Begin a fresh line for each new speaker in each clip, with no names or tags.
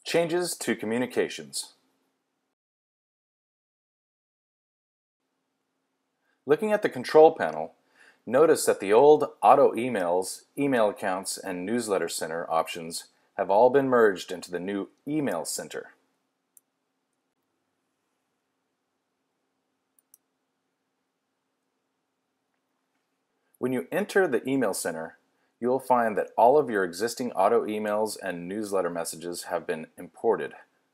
Changes to communications. Looking at the control panel, notice that the old auto emails, email accounts, and newsletter center options have all been merged into the new email center. When you enter the email center, you will find that all of your existing auto emails and newsletter messages have been imported.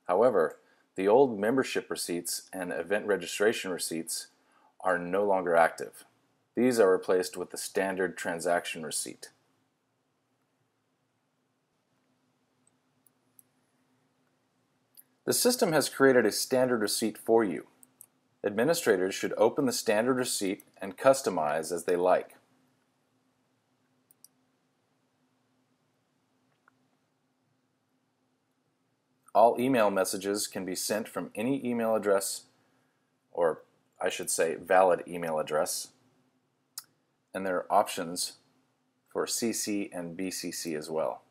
However, the old membership receipts and event registration receipts are no longer active. These are replaced with the standard transaction receipt. The system has created a standard receipt for you. Administrators should open the standard receipt and customize as they like. All email messages can be sent from any email address, or I should say valid email address, and there are options for CC and BCC as well.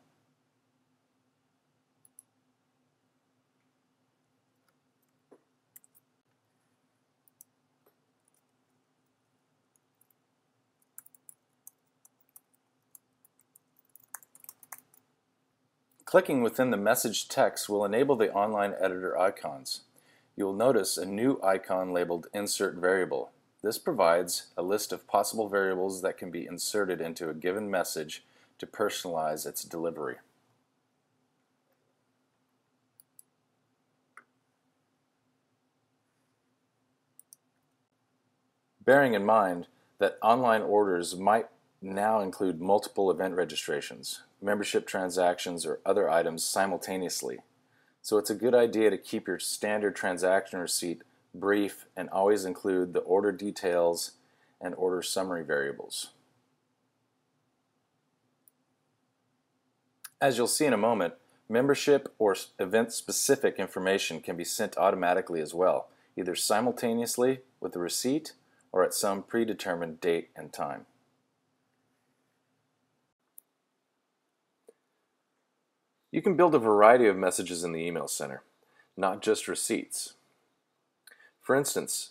Clicking within the message text will enable the online editor icons. You will notice a new icon labeled Insert Variable. This provides a list of possible variables that can be inserted into a given message to personalize its delivery. Bearing in mind that online orders might now include multiple event registrations, membership transactions, or other items simultaneously. So it's a good idea to keep your standard transaction receipt brief and always include the order details and order summary variables. As you'll see in a moment, membership or event-specific information can be sent automatically as well, either simultaneously with the receipt or at some predetermined date and time. You can build a variety of messages in the email center, not just receipts. For instance,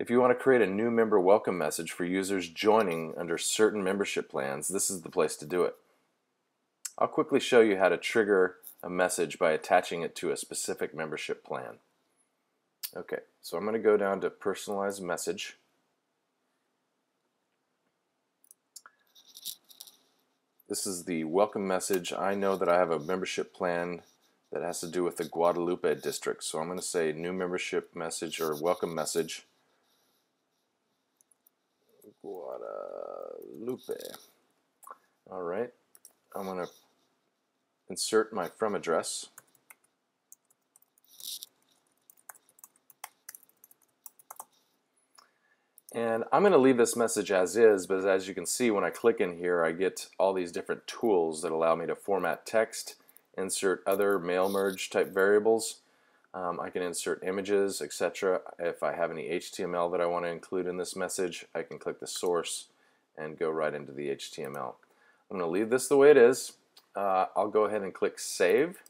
if you want to create a new member welcome message for users joining under certain membership plans, this is the place to do it. I'll quickly show you how to trigger a message by attaching it to a specific membership plan. Okay, so I'm going to go down to personalized message. This is the welcome message. I know that I have a membership plan that has to do with the Guadalupe district, so I'm going to say new membership message or welcome message. Guadalupe. All right, I'm going to insert my from address. And I'm going to leave this message as is, but as you can see, when I click in here, I get all these different tools that allow me to format text, insert other mail merge type variables. I can insert images, etc. If I have any HTML that I want to include in this message, I can click the source and go right into the HTML. I'm going to leave this the way it is. I'll go ahead and click Save.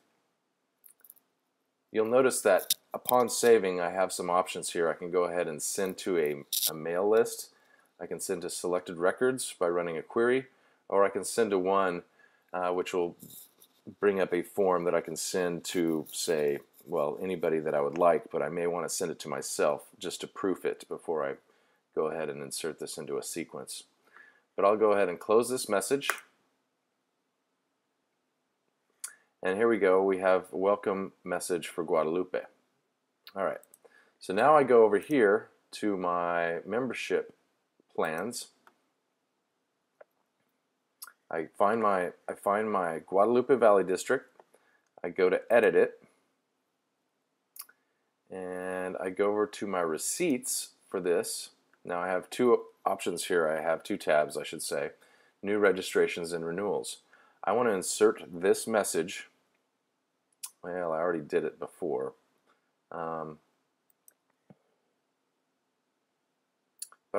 You'll notice that upon saving, I have some options here. I can go ahead and send to a mail list. I can send to selected records by running a query, or I can send to one which will bring up a form that I can send to, say, well, anybody that I would like, but I may want to send it to myself just to proof it before I go ahead and insert this into a sequence. But I'll go ahead and close this message. And here we go, we have a welcome message for Guadalupe. All right, so now I go over here to my membership plans. I find my Guadalupe Valley district. I go to edit it, and I go over to my receipts for this. Now I have two options here. I have two tabs, I should say, new registrations and renewals. I want to insert this message. Well, I already did it before. But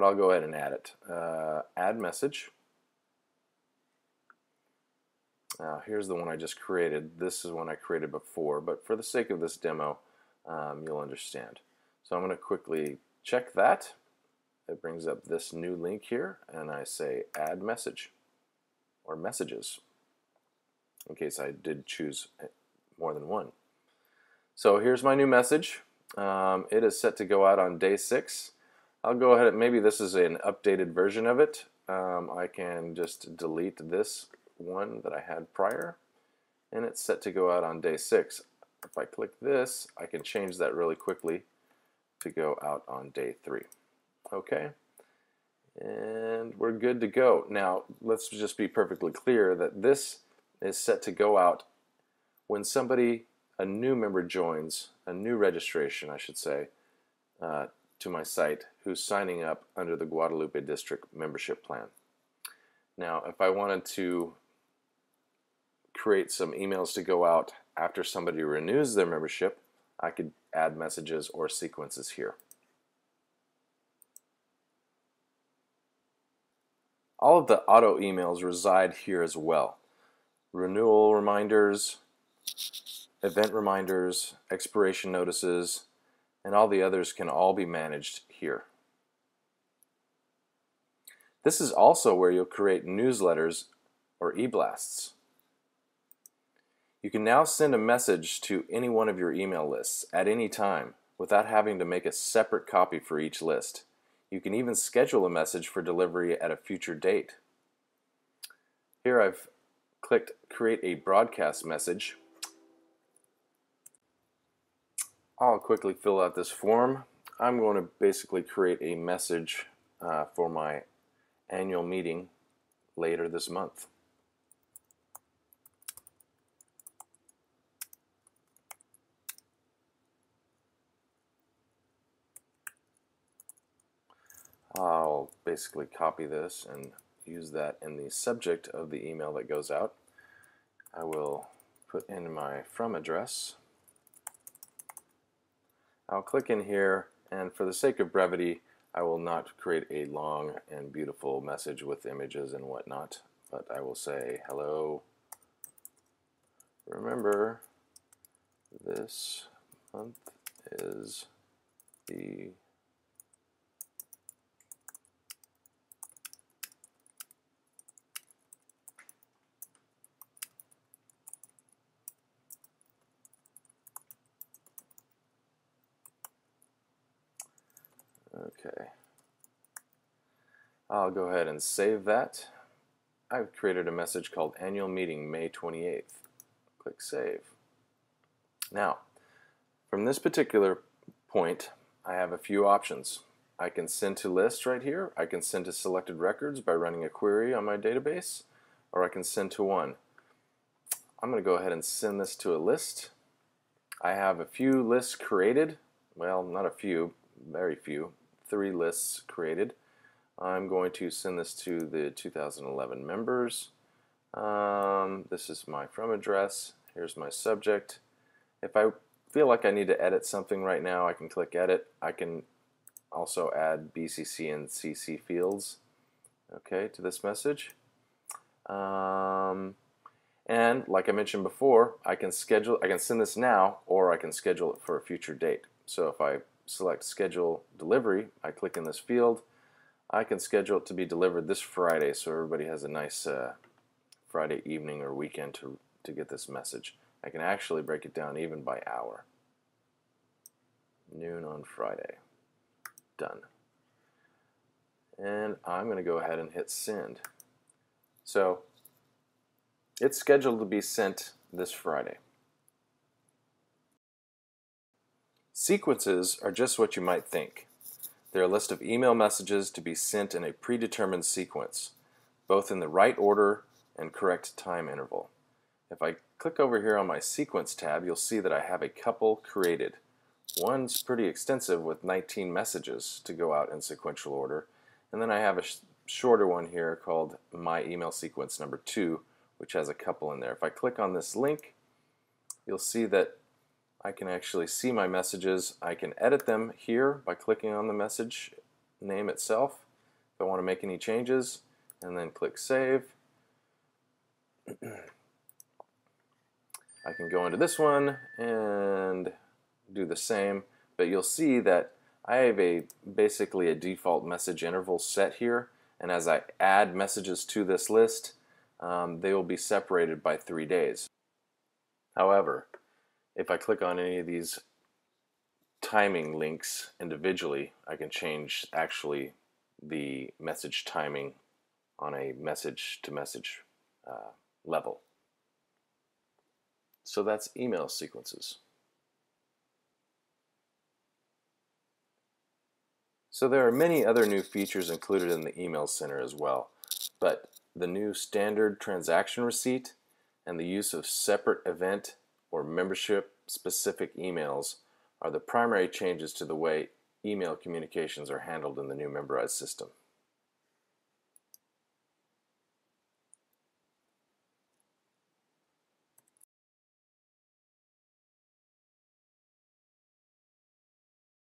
I'll go ahead and add it. Add message. Now here's the one I just created. This is one I created before, but for the sake of this demo, you'll understand. So I'm going to quickly check that. It brings up this new link here, and I say add message or messages in case I did choose more than one. So here's my new message. It is set to go out on day 6. I'll go ahead and maybe this is an updated version of it. I can just delete this one that I had prior, and it's set to go out on day 6. If I click this, I can change that really quickly to go out on day 3. Okay, and we're good to go. Now let's just be perfectly clear that this is set to go out when a new member joins, a new registration I should say, to my site who's signing up under the Guadalupe District membership plan. Now if I wanted to create some emails to go out after somebody renews their membership, I could add messages or sequences here. All of the auto emails reside here as well. Renewal reminders, event reminders, expiration notices, and all the others can all be managed here. This is also where you'll create newsletters or e-blasts. You can now send a message to any one of your email lists at any time without having to make a separate copy for each list. You can even schedule a message for delivery at a future date. Here I've clicked create a broadcast message. I'll quickly fill out this form. I'm going to basically create a message for my annual meeting later this month. I'll basically copy this and use that in the subject of the email that goes out. I will put in my from address. I'll click in here, and for the sake of brevity, I will not create a long and beautiful message with images and whatnot, but I will say, hello, remember this month is the Okay, I'll go ahead and save that. I've created a message called Annual Meeting May 28th. Click Save. Now, from this particular point, I have a few options. I can send to lists right here. I can send to selected records by running a query on my database, or I can send to one. I'm going to go ahead and send this to a list. I have a few lists created. Well, not a few, very few. 3 lists created. I'm going to send this to the 2011 members. This is my from address. Here's my subject. If I feel like I need to edit something right now, I can click edit. I can also add BCC and CC fields, okay, to this message. And like I mentioned before, I can send this now, or I can schedule it for a future date. So if I select schedule delivery, I click in this field, I can schedule it to be delivered this Friday, so everybody has a nice Friday evening or weekend to get this message. I can actually break it down even by hour. Noon on Friday. Done. And I'm going to go ahead and hit send. So it's scheduled to be sent this Friday. Sequences are just what you might think. They're a list of email messages to be sent in a predetermined sequence, both in the right order and correct time interval. If I click over here on my Sequence tab, you'll see that I have a couple created. One's pretty extensive with 19 messages to go out in sequential order, and then I have a shorter one here called My Email Sequence number 2, which has a couple in there. If I click on this link, you'll see that I can actually see my messages. I can edit them here by clicking on the message name itself if I want to make any changes, and then click Save. I can go into this one and do the same, but you'll see that I have basically a default message interval set here, and as I add messages to this list, they will be separated by 3 days. However, if I click on any of these timing links individually, I can change actually the message timing on a message to message level. So that's email sequences. So there are many other new features included in the email center as well, but the new standard transaction receipt and the use of separate event or membership specific emails are the primary changes to the way email communications are handled in the new Memberize system.